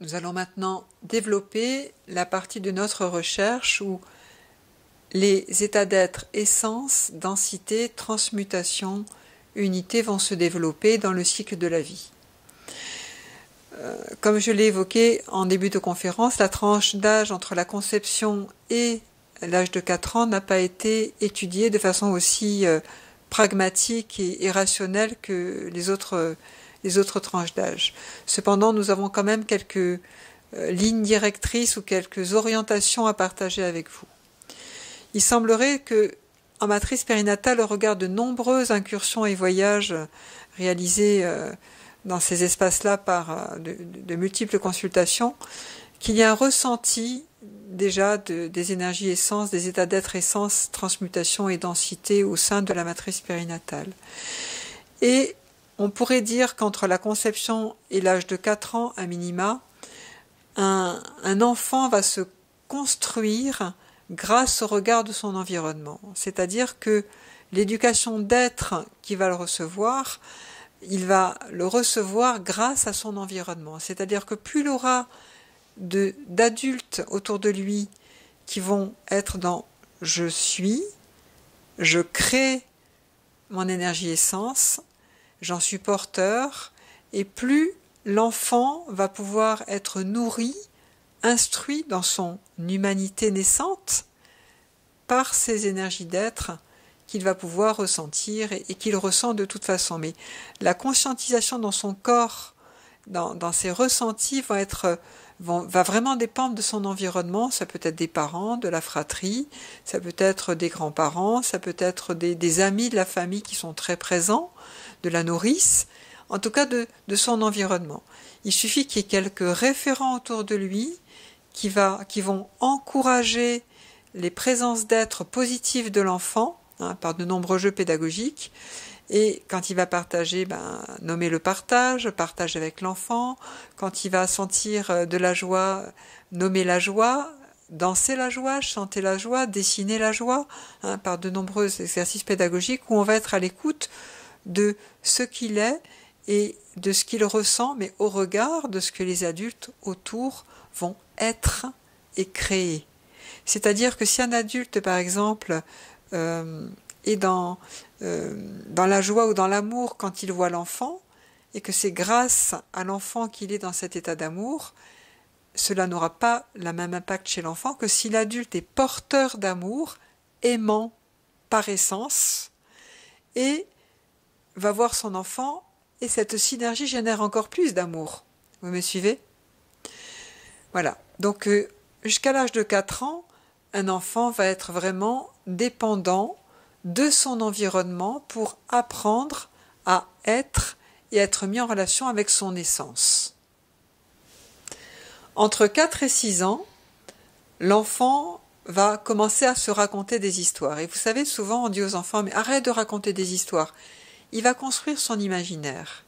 Nous allons maintenant développer la partie de notre recherche où les états d'être essence, densité, transmutation, unité vont se développer dans le cycle de la vie. Comme je l'ai évoqué en début de conférence, la tranche d'âge entre la conception et l'âge de 4 ans n'a pas été étudiée de façon aussi pragmatique et rationnelle que les autres tranches d'âge. Cependant, nous avons quand même quelques lignes directrices ou quelques orientations à partager avec vous. Il semblerait que, en matrice périnatale, au regard de nombreuses incursions et voyages réalisés dans ces espaces-là par de multiples consultations, qu'il y a un ressenti déjà des énergies essence, des états d'être essence, transmutation et densité au sein de la matrice périnatale. Et on pourrait dire qu'entre la conception et l'âge de 4 ans, à minima, un enfant va se construire grâce au regard de son environnement. C'est-à-dire que l'éducation d'être qui va le recevoir, il va le recevoir grâce à son environnement. C'est-à-dire que plus il aura d'adultes autour de lui qui vont être dans « je suis »,« je crée mon énergie essence »,« j'en suis porteur », et plus l'enfant va pouvoir être nourri, instruit dans son humanité naissante par ces énergies d'être qu'il va pouvoir ressentir et qu'il ressent de toute façon. Mais la conscientisation dans son corps, dans ses ressentis, va vraiment dépendre de son environnement. Ça peut être des parents, de la fratrie, ça peut être des grands-parents, ça peut être des amis de la famille qui sont très présents, de la nourrice, en tout cas de son environnement. Il suffit qu'il y ait quelques référents autour de lui qui vont encourager les présences d'être positives de l'enfant, par de nombreux jeux pédagogiques, et quand il va partager, nommer le partage avec l'enfant. Quand il va sentir de la joie, nommer la joie, danser la joie, chanter la joie, dessiner la joie, par de nombreux exercices pédagogiques où on va être à l'écoute de ce qu'il est et de ce qu'il ressent, mais au regard de ce que les adultes autour vont être et créer. C'est-à-dire que si un adulte, par exemple, est dans la joie ou dans l'amour quand il voit l'enfant, et que c'est grâce à l'enfant qu'il est dans cet état d'amour, cela n'aura pas le même impact chez l'enfant que si l'adulte est porteur d'amour, aimant par essence, et va voir son enfant, et cette synergie génère encore plus d'amour. Vous me suivez ? Voilà. Donc, jusqu'à l'âge de 4 ans, un enfant va être vraiment dépendant de son environnement pour apprendre à être et être mis en relation avec son essence. Entre 4 et 6 ans, l'enfant va commencer à se raconter des histoires. Et vous savez, souvent on dit aux enfants « mais arrête de raconter des histoires ». Il va construire son imaginaire.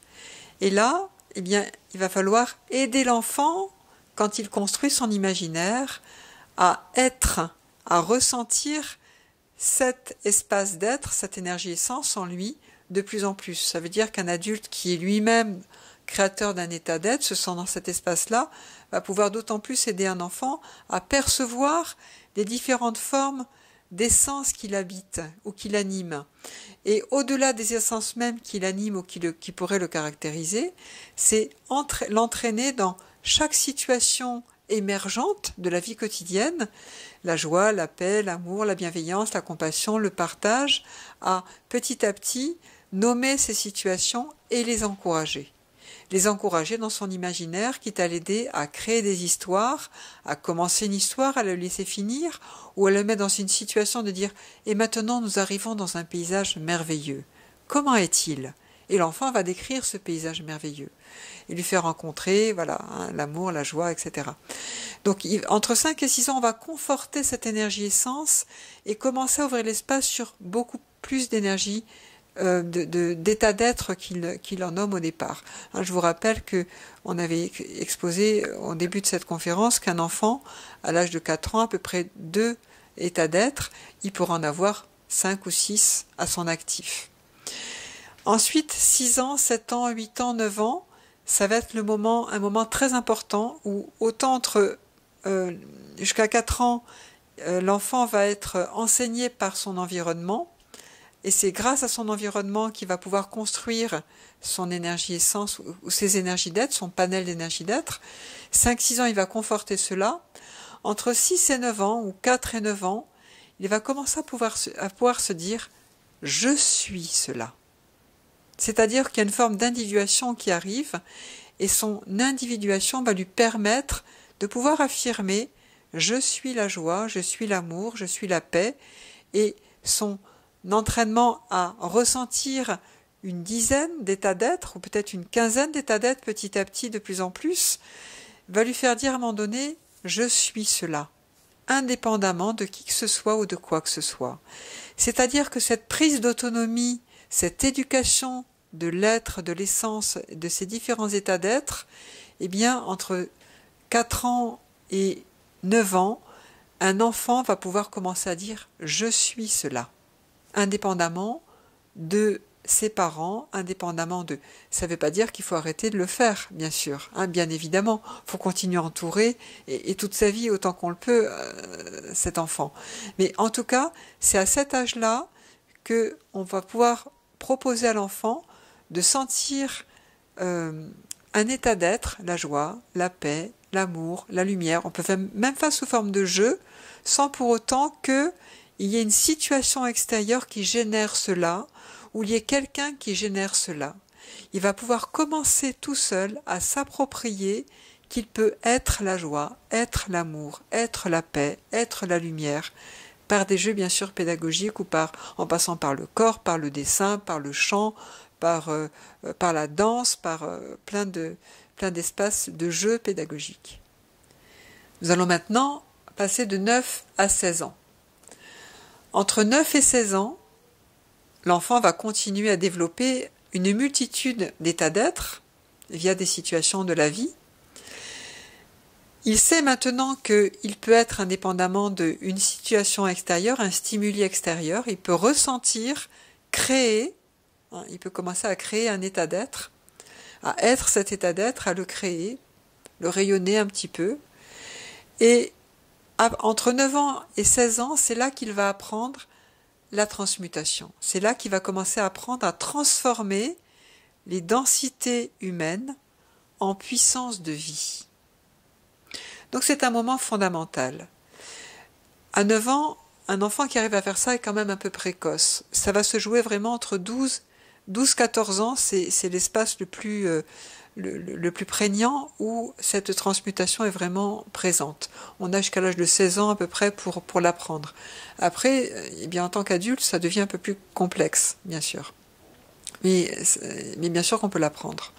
Et là, il va falloir aider l'enfant, quand il construit son imaginaire, à être, à ressentir cet espace d'être, cette énergie essence en lui, de plus en plus. Ça veut dire qu'un adulte qui est lui-même créateur d'un état d'être, se sent dans cet espace-là, va pouvoir d'autant plus aider un enfant à percevoir les différentes formes d'essence qu'il habite ou qu'il anime. Et au-delà des essences mêmes qu'il anime ou qui pourraient le caractériser, c'est l'entraîner dans chaque situation émergente de la vie quotidienne, la joie, la paix, l'amour, la bienveillance, la compassion, le partage, à petit nommer ces situations et les encourager. Les encourager dans son imaginaire, quitte à l'aider à créer des histoires, à commencer une histoire, à le laisser finir, ou à le mettre dans une situation de dire « Et maintenant nous arrivons dans un paysage merveilleux. Comment est-il ?» Et l'enfant va décrire ce paysage merveilleux et lui faire rencontrer l'amour, la joie, etc. Donc entre 5 et 6 ans, on va conforter cette énergie essence et commencer à ouvrir l'espace sur beaucoup plus d'énergie, d'état d'être qu'il en nomme au départ. Je vous rappelle qu'on avait exposé au début de cette conférence qu'un enfant, à l'âge de 4 ans, à peu près 2 états d'être, il pourra en avoir 5 ou 6 à son actif. Ensuite, 6 ans, 7 ans, 8 ans, 9 ans, ça va être un moment très important où autant jusqu'à 4 ans, l'enfant va être enseigné par son environnement, et c'est grâce à son environnement qu'il va pouvoir construire son énergie essence ou ses énergies d'être, son panel d'énergie d'être. 5-6 ans, il va conforter cela. Entre 6 et 9 ans, ou 4 et 9 ans, il va commencer à pouvoir se dire « je suis cela ». C'est-à-dire qu'il y a une forme d'individuation qui arrive, et son individuation va lui permettre de pouvoir affirmer « je suis la joie, je suis l'amour, je suis la paix », et son entraînement à ressentir une dizaine d'états d'être, ou peut-être une quinzaine d'états d'être petit à petit de plus en plus, va lui faire dire à un moment donné « je suis cela », indépendamment de qui que ce soit ou de quoi que ce soit. C'est-à-dire que cette prise d'autonomie, cette éducation de l'être, de l'essence, de ces différents états d'être, eh bien, entre 4 ans et 9 ans, un enfant va pouvoir commencer à dire « je suis cela », indépendamment de ses parents, indépendamment de... Ça ne veut pas dire qu'il faut arrêter de le faire, bien sûr, hein, bien évidemment. Il faut continuer à entourer, et toute sa vie, autant qu'on le peut, cet enfant. Mais en tout cas, c'est à cet âge-là qu'on va pouvoir proposer à l'enfant de sentir un état d'être, la joie, la paix, l'amour, la lumière. On peut même faire sous forme de jeu, sans pour autant qu'il y ait une situation extérieure qui génère cela, ou il y ait quelqu'un qui génère cela. Il va pouvoir commencer tout seul à s'approprier qu'il peut être la joie, être l'amour, être la paix, être la lumière, par des jeux bien sûr pédagogiques ou en passant par le corps, par le dessin, par le chant, par la danse, par plein d'espaces de jeux pédagogiques. Nous allons maintenant passer de 9 à 16 ans. Entre 9 et 16 ans, l'enfant va continuer à développer une multitude d'états d'être via des situations de la vie. Il sait maintenant qu'il peut être indépendamment d'une situation extérieure, un stimuli extérieur. Il peut ressentir, créer, hein, il peut commencer à créer un état d'être, à être cet état d'être, à le créer, le rayonner un petit peu. Et entre 9 ans et 16 ans, c'est là qu'il va apprendre la transmutation. C'est là qu'il va commencer à apprendre à transformer les densités humaines en puissance de vie. Donc c'est un moment fondamental. À 9 ans, un enfant qui arrive à faire ça est quand même un peu précoce. Ça va se jouer vraiment entre 12-14 ans, c'est l'espace le plus prégnant où cette transmutation est vraiment présente. On a jusqu'à l'âge de 16 ans à peu près pour l'apprendre. Après, eh bien, en tant qu'adulte, ça devient un peu plus complexe, bien sûr. Mais bien sûr qu'on peut l'apprendre.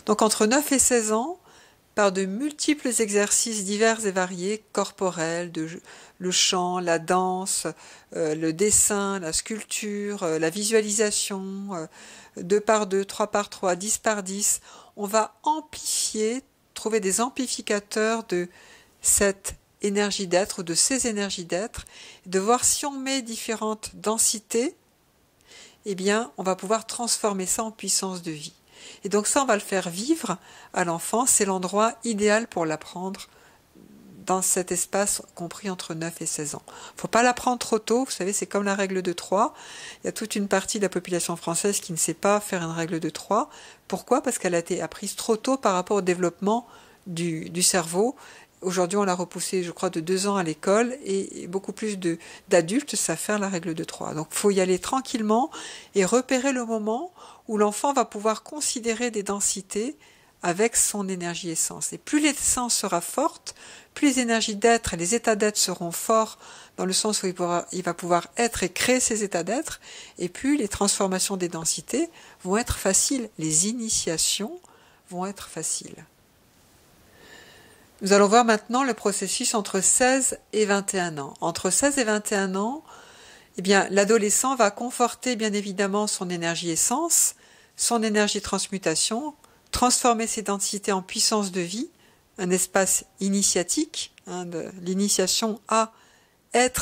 Donc entre 9 et 16 ans, par de multiples exercices divers et variés, corporels, le chant, la danse, le dessin, la sculpture, la visualisation, 2 par 2, 3 par 3, 10 par 10, on va amplifier, trouver des amplificateurs de cette énergie d'être ou de ces énergies d'être, de voir si on met différentes densités, eh bien, on va pouvoir transformer ça en puissance de vie. Et donc ça, on va le faire vivre à l'enfant, c'est l'endroit idéal pour l'apprendre dans cet espace compris entre 9 et 16 ans. Il ne faut pas l'apprendre trop tôt, vous savez, c'est comme la règle de 3. Il y a toute une partie de la population française qui ne sait pas faire une règle de 3. Pourquoi ? Parce qu'elle a été apprise trop tôt par rapport au développement du cerveau. Aujourd'hui, on l'a repoussée, je crois, de 2 ans à l'école et beaucoup plus d'adultes savent faire la règle de 3. Donc, il faut y aller tranquillement et repérer le moment où l'enfant va pouvoir considérer des densités avec son énergie essence. Et plus l'essence sera forte, plus les énergies d'être et les états d'être seront forts dans le sens où il va pouvoir être et créer ces états d'être, et plus les transformations des densités vont être faciles, les initiations vont être faciles. Nous allons voir maintenant le processus entre 16 et 21 ans. Entre 16 et 21 ans, eh bien, l'adolescent va conforter bien évidemment son énergie essence, son énergie transmutation, transformer ses densités en puissance de vie, un espace initiatique, de l'initiation à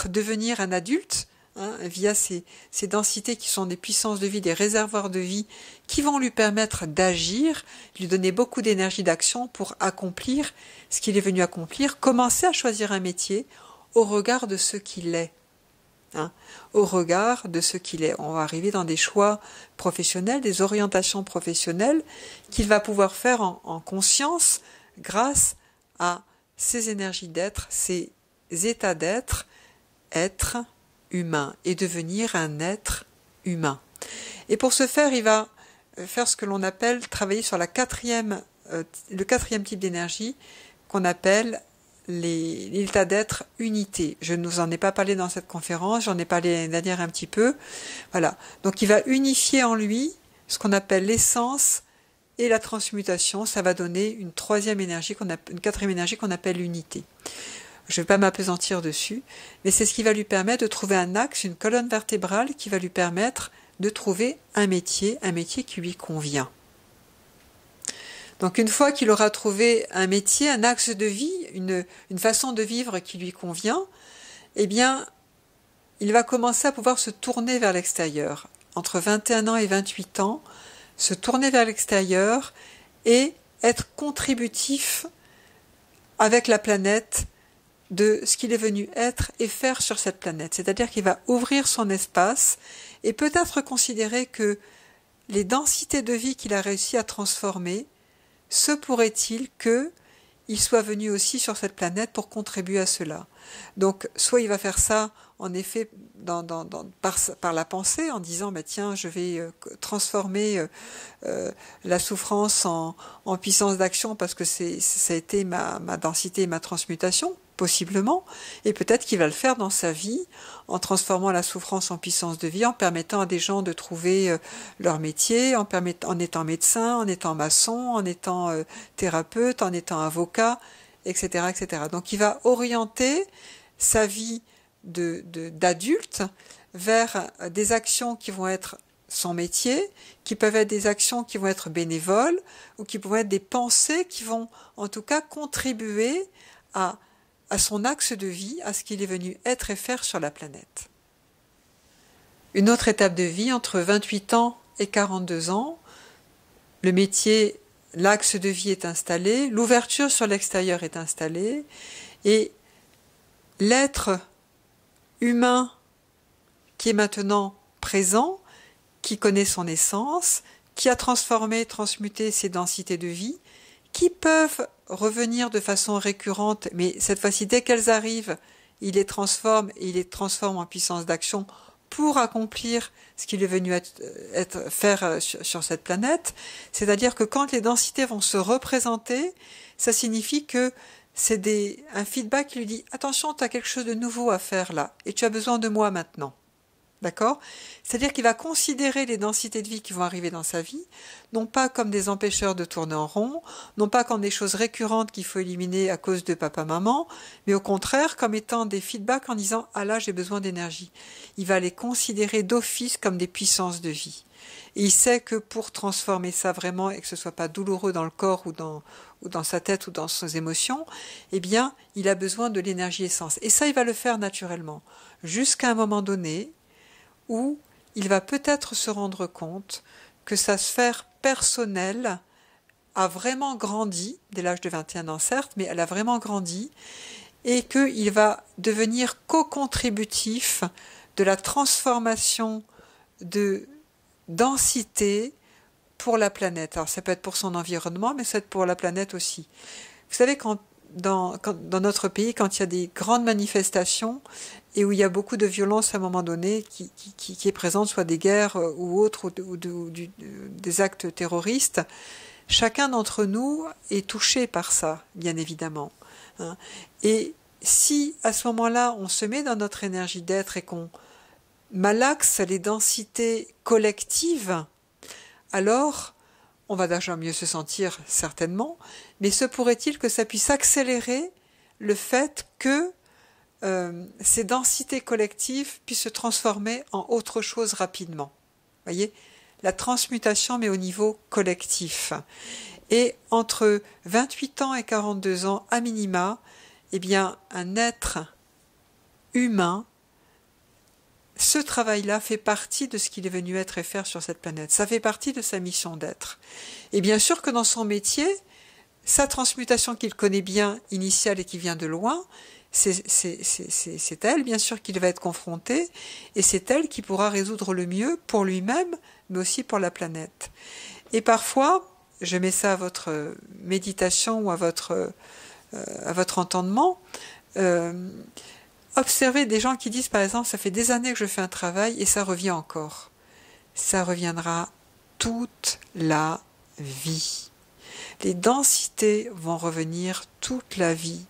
devenir un adulte, hein, via ces densités qui sont des puissances de vie, des réservoirs de vie, qui vont lui permettre d'agir, lui donner beaucoup d'énergie d'action pour accomplir ce qu'il est venu accomplir, commencer à choisir un métier au regard de ce qu'il est. Hein, au regard de ce qu'il est. On va arriver dans des choix professionnels, des orientations professionnelles qu'il va pouvoir faire en conscience grâce à ses énergies d'être, ses états d'être, être humain et devenir un être humain. Et pour ce faire, il va faire ce que l'on appelle travailler sur le quatrième type d'énergie qu'on appelle l'état d'être unité. Je ne vous en ai pas parlé dans cette conférence, j'en ai parlé l'année dernière un petit peu. Voilà. Donc il va unifier en lui ce qu'on appelle l'essence et la transmutation. Ça va donner une quatrième énergie qu'on appelle l'unité. Je ne vais pas m'appesantir dessus, mais c'est ce qui va lui permettre de trouver un axe, une colonne vertébrale qui va lui permettre de trouver un métier qui lui convient. Donc une fois qu'il aura trouvé un métier, un axe de vie, une façon de vivre qui lui convient, eh bien, il va commencer à pouvoir se tourner vers l'extérieur. Entre 21 ans et 28 ans, se tourner vers l'extérieur et être contributif avec la planète de ce qu'il est venu être et faire sur cette planète. C'est-à-dire qu'il va ouvrir son espace et peut-être considérer que les densités de vie qu'il a réussi à transformer, se pourrait-il qu'il soit venu aussi sur cette planète pour contribuer à cela. Donc, soit il va faire ça, en effet, par la pensée, en disant, tiens, je vais transformer la souffrance en puissance d'action parce que ça a été ma densité et ma transmutation, possiblement, et peut-être qu'il va le faire dans sa vie en transformant la souffrance en puissance de vie, en permettant à des gens de trouver leur métier, en étant médecin, en étant maçon, en étant thérapeute, en étant avocat, etc., etc. Donc il va orienter sa vie d'adulte vers des actions qui vont être son métier, qui peuvent être des actions qui vont être bénévoles, ou qui peuvent être des pensées qui vont en tout cas contribuer à son axe de vie, à ce qu'il est venu être et faire sur la planète. Une autre étape de vie, entre 28 ans et 42 ans, le métier, l'axe de vie est installé, l'ouverture sur l'extérieur est installée, et l'être humain qui est maintenant présent, qui connaît son essence, qui a transmuté ses densités de vie, qui peuvent revenir de façon récurrente, mais cette fois-ci, dès qu'elles arrivent, il les transforme en puissance d'action pour accomplir ce qu'il est venu faire sur cette planète. C'est-à-dire que quand les densités vont se représenter, ça signifie que c'est un feedback qui lui dit « Attention, tu as quelque chose de nouveau à faire là, et tu as besoin de moi maintenant. » D'accord ? C'est-à-dire qu'il va considérer les densités de vie qui vont arriver dans sa vie, non pas comme des empêcheurs de tourner en rond, non pas comme des choses récurrentes qu'il faut éliminer à cause de papa-maman, mais au contraire comme étant des feedbacks en disant « Ah là, j'ai besoin d'énergie ». Il va les considérer d'office comme des puissances de vie. Et il sait que pour transformer ça vraiment et que ce soit pas douloureux dans le corps ou dans sa tête ou dans ses émotions, eh bien, il a besoin de l'énergie essence. Et ça, il va le faire naturellement, jusqu'à un moment donné où il va peut-être se rendre compte que sa sphère personnelle a vraiment grandi, dès l'âge de 21 ans certes, mais elle a vraiment grandi, et qu'il va devenir co-contributif de la transformation de densité pour la planète. Alors ça peut être pour son environnement, mais ça peut être pour la planète aussi. Vous savez, dans notre pays, quand il y a des grandes manifestations et où il y a beaucoup de violence à un moment donné qui est présente, soit des guerres ou autres, ou des actes terroristes, chacun d'entre nous est touché par ça, bien évidemment. Hein. Et si à ce moment-là, on se met dans notre énergie d'être et qu'on malaxe les densités collectives, alors on va déjà mieux se sentir certainement, mais se pourrait-il que ça puisse accélérer le fait que ces densités collectives puissent se transformer en autre chose rapidement. Voyez, la transmutation mais au niveau collectif. Et entre 28 ans et 42 ans à minima, eh bien un être humain ce travail-là fait partie de ce qu'il est venu être et faire sur cette planète. Ça fait partie de sa mission d'être. Et bien sûr que dans son métier, sa transmutation qu'il connaît bien, initiale et qui vient de loin, c'est elle, bien sûr, qu'il va être confronté, et c'est elle qui pourra résoudre le mieux pour lui-même, mais aussi pour la planète. Et parfois, je mets ça à votre méditation ou à votre entendement, observez des gens qui disent, par exemple, ça fait des années que je fais un travail et ça revient encore. Ça reviendra toute la vie. Les densités vont revenir toute la vie.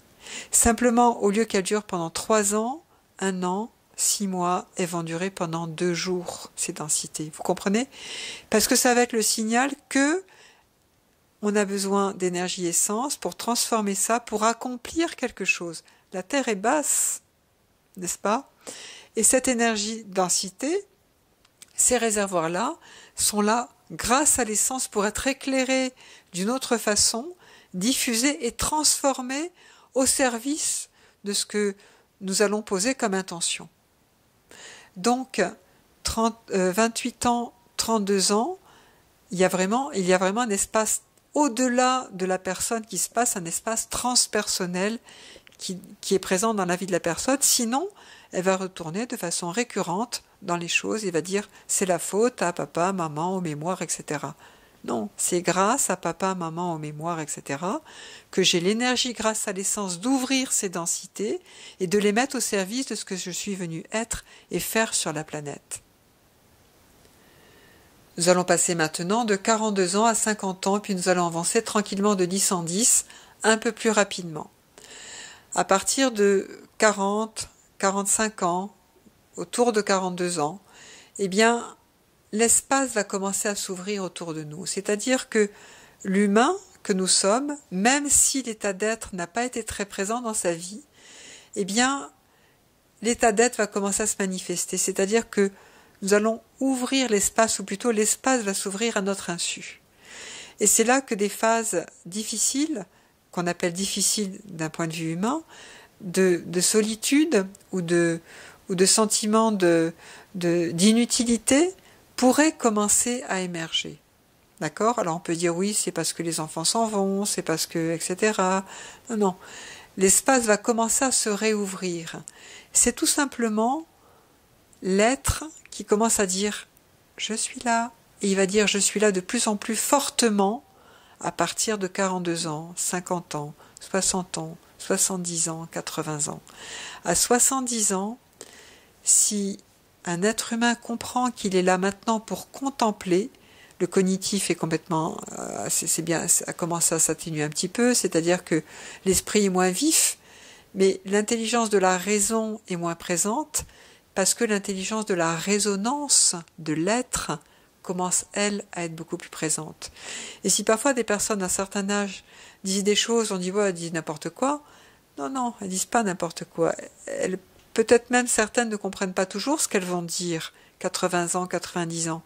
Simplement, au lieu qu'elles durent pendant 3 ans, 1 an, 6 mois, elles vont durer pendant 2 jours, ces densités. Vous comprenez? Parce que ça va être le signal que on a besoin d'énergie essence pour transformer ça, pour accomplir quelque chose. La Terre est basse, n'est-ce pas? Et cette énergie densité, ces réservoirs-là, sont là grâce à l'essence pour être éclairés d'une autre façon, diffusés et transformés au service de ce que nous allons poser comme intention. Donc, 28 ans, 32 ans, il y a vraiment un espace au-delà de la personne qui se passe, un espace transpersonnel qui est présent dans la vie de la personne. Sinon, elle va retourner de façon récurrente dans les choses et va dire « c'est la faute à papa, maman, aux mémoires, etc. » Non, c'est grâce à papa, maman, aux mémoires, etc. que j'ai l'énergie, grâce à l'essence, d'ouvrir ces densités et de les mettre au service de ce que je suis venu être et faire sur la planète. Nous allons passer maintenant de 42 ans à 50 ans, puis nous allons avancer tranquillement de 10 en 10, un peu plus rapidement. À partir de 40, 45 ans, autour de 42 ans, eh bien, l'espace va commencer à s'ouvrir autour de nous. C'est-à-dire que l'humain que nous sommes, même si l'état d'être n'a pas été très présent dans sa vie, eh bien, l'état d'être va commencer à se manifester. C'est-à-dire que nous allons ouvrir l'espace, ou plutôt l'espace va s'ouvrir à notre insu. Et c'est là que des phases difficiles, qu'on appelle difficiles d'un point de vue humain, de solitude ou de sentiment d'inutilité, pourraient commencer à émerger. D'accord? Alors on peut dire oui, c'est parce que les enfants s'en vont, c'est parce que, etc. Non, non. L'espace va commencer à se réouvrir. C'est tout simplement l'être qui commence à dire « je suis là ». Et il va dire « je suis là » de plus en plus fortement à partir de 42 ans, 50 ans, 60 ans, 70 ans, 80 ans. À 70 ans, si un être humain comprend qu'il est là maintenant pour contempler, le cognitif est complètement, c'est bien, ça commence à s'atténuer un petit peu, c'est-à-dire que l'esprit est moins vif, mais l'intelligence de la raison est moins présente, parce que l'intelligence de la résonance de l'être commence, elle, à être beaucoup plus présente. Et si parfois des personnes d'un certain âge disent des choses, on dit, ouais, elles disent n'importe quoi, non, non, elles disent pas n'importe quoi. Elles, peut-être même certaines ne comprennent pas toujours ce qu'elles vont dire, 80 ans, 90 ans.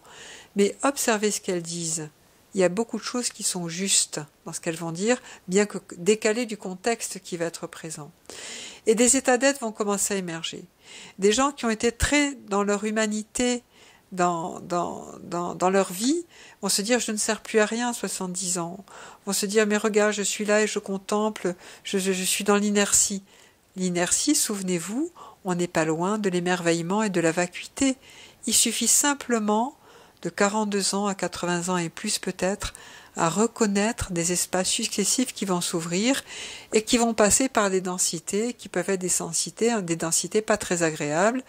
Mais observez ce qu'elles disent. Il y a beaucoup de choses qui sont justes dans ce qu'elles vont dire, bien que décalées du contexte qui va être présent. Et des états d'être vont commencer à émerger. Des gens qui ont été très dans leur humanité, dans leur vie, vont se dire « je ne sers plus à rien à 70 ans ». Vont se dire « mais regarde, je suis là et je contemple, je suis dans l'inertie ». L'inertie, souvenez-vous, on n'est pas loin de l'émerveillement et de la vacuité. Il suffit simplement de 42 ans à 80 ans et plus peut-être, à reconnaître des espaces successifs qui vont s'ouvrir et qui vont passer par des densités qui peuvent être des densités pas très agréables,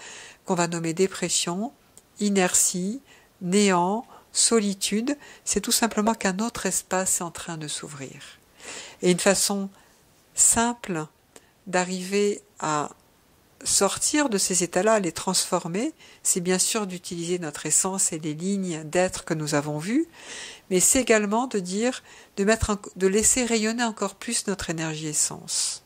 qu'on va nommer dépression, inertie, néant, solitude. C'est tout simplement qu'un autre espace est en train de s'ouvrir. Et une façon simple d'arriver à sortir de ces états-là, à les transformer, c'est bien sûr d'utiliser notre essence et les lignes d'être que nous avons vues, mais c'est également de dire, de laisser rayonner encore plus notre énergie essence,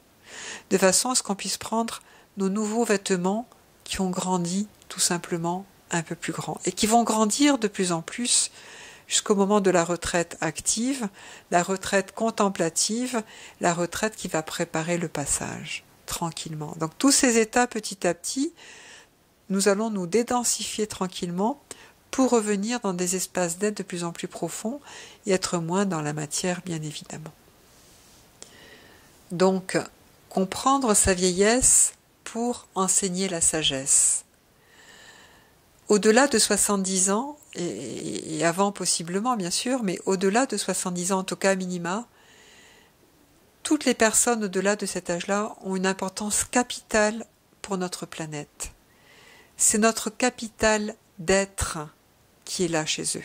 de façon à ce qu'on puisse prendre nos nouveaux vêtements qui ont grandi tout simplement un peu plus grands et qui vont grandir de plus en plus jusqu'au moment de la retraite active, la retraite contemplative, la retraite qui va préparer le passage tranquillement. Donc tous ces états petit à petit nous allons nous dédensifier tranquillement pour revenir dans des espaces d'être de plus en plus profonds et être moins dans la matière, bien évidemment. Donc, comprendre sa vieillesse pour enseigner la sagesse. Au-delà de 70 ans, et avant possiblement bien sûr, mais au-delà de 70 ans, en tout cas à minima, toutes les personnes au-delà de cet âge-là ont une importance capitale pour notre planète. C'est notre capital d'être qui est là chez eux.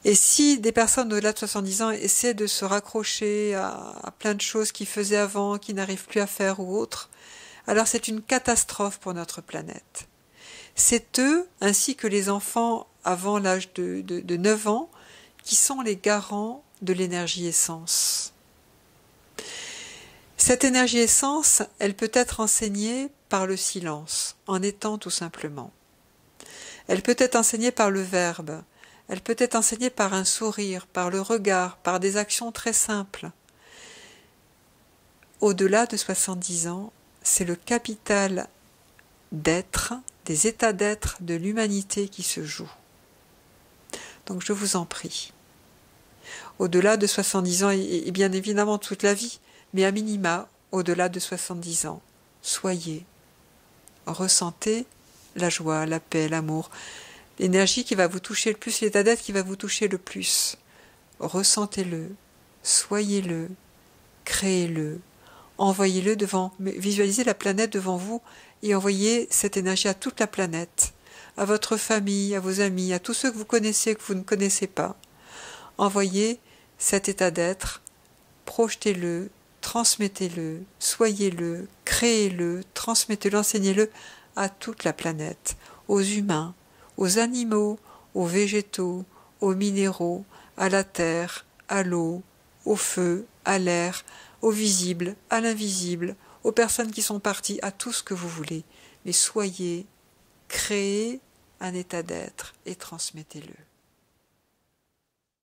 Et si des personnes au-delà de 70 ans essaient de se raccrocher à plein de choses qu'ils faisaient avant, qu'ils n'arrivent plus à faire ou autres, alors c'est une catastrophe pour notre planète. C'est eux, ainsi que les enfants avant l'âge de 9 ans, qui sont les garants de l'énergie essence. Cette énergie essence, elle peut être enseignée par le silence, en étant tout simplement. Elle peut être enseignée par le verbe, elle peut être enseignée par un sourire, par le regard, par des actions très simples. Au-delà de 70 ans, c'est le capital d'être, des états d'être de l'humanité qui se joue. Donc je vous en prie. Au-delà de 70 ans, et bien évidemment toute la vie, mais à minima, au-delà de 70 ans, soyez, ressentez la joie, la paix, l'amour, l'énergie qui va vous toucher le plus, l'état d'être qui va vous toucher le plus. Ressentez-le, soyez-le, créez-le, envoyez-le devant, visualisez la planète devant vous et envoyez cette énergie à toute la planète, à votre famille, à vos amis, à tous ceux que vous connaissez, que vous ne connaissez pas. Envoyez cet état d'être, projetez-le, transmettez-le, soyez-le, créez-le, transmettez-le, enseignez-le à toute la planète, aux humains, aux animaux, aux végétaux, aux minéraux, à la terre, à l'eau, au feu, à l'air, au visible, à l'invisible, aux personnes qui sont parties, à tout ce que vous voulez. Mais soyez, créez un état d'être et transmettez-le.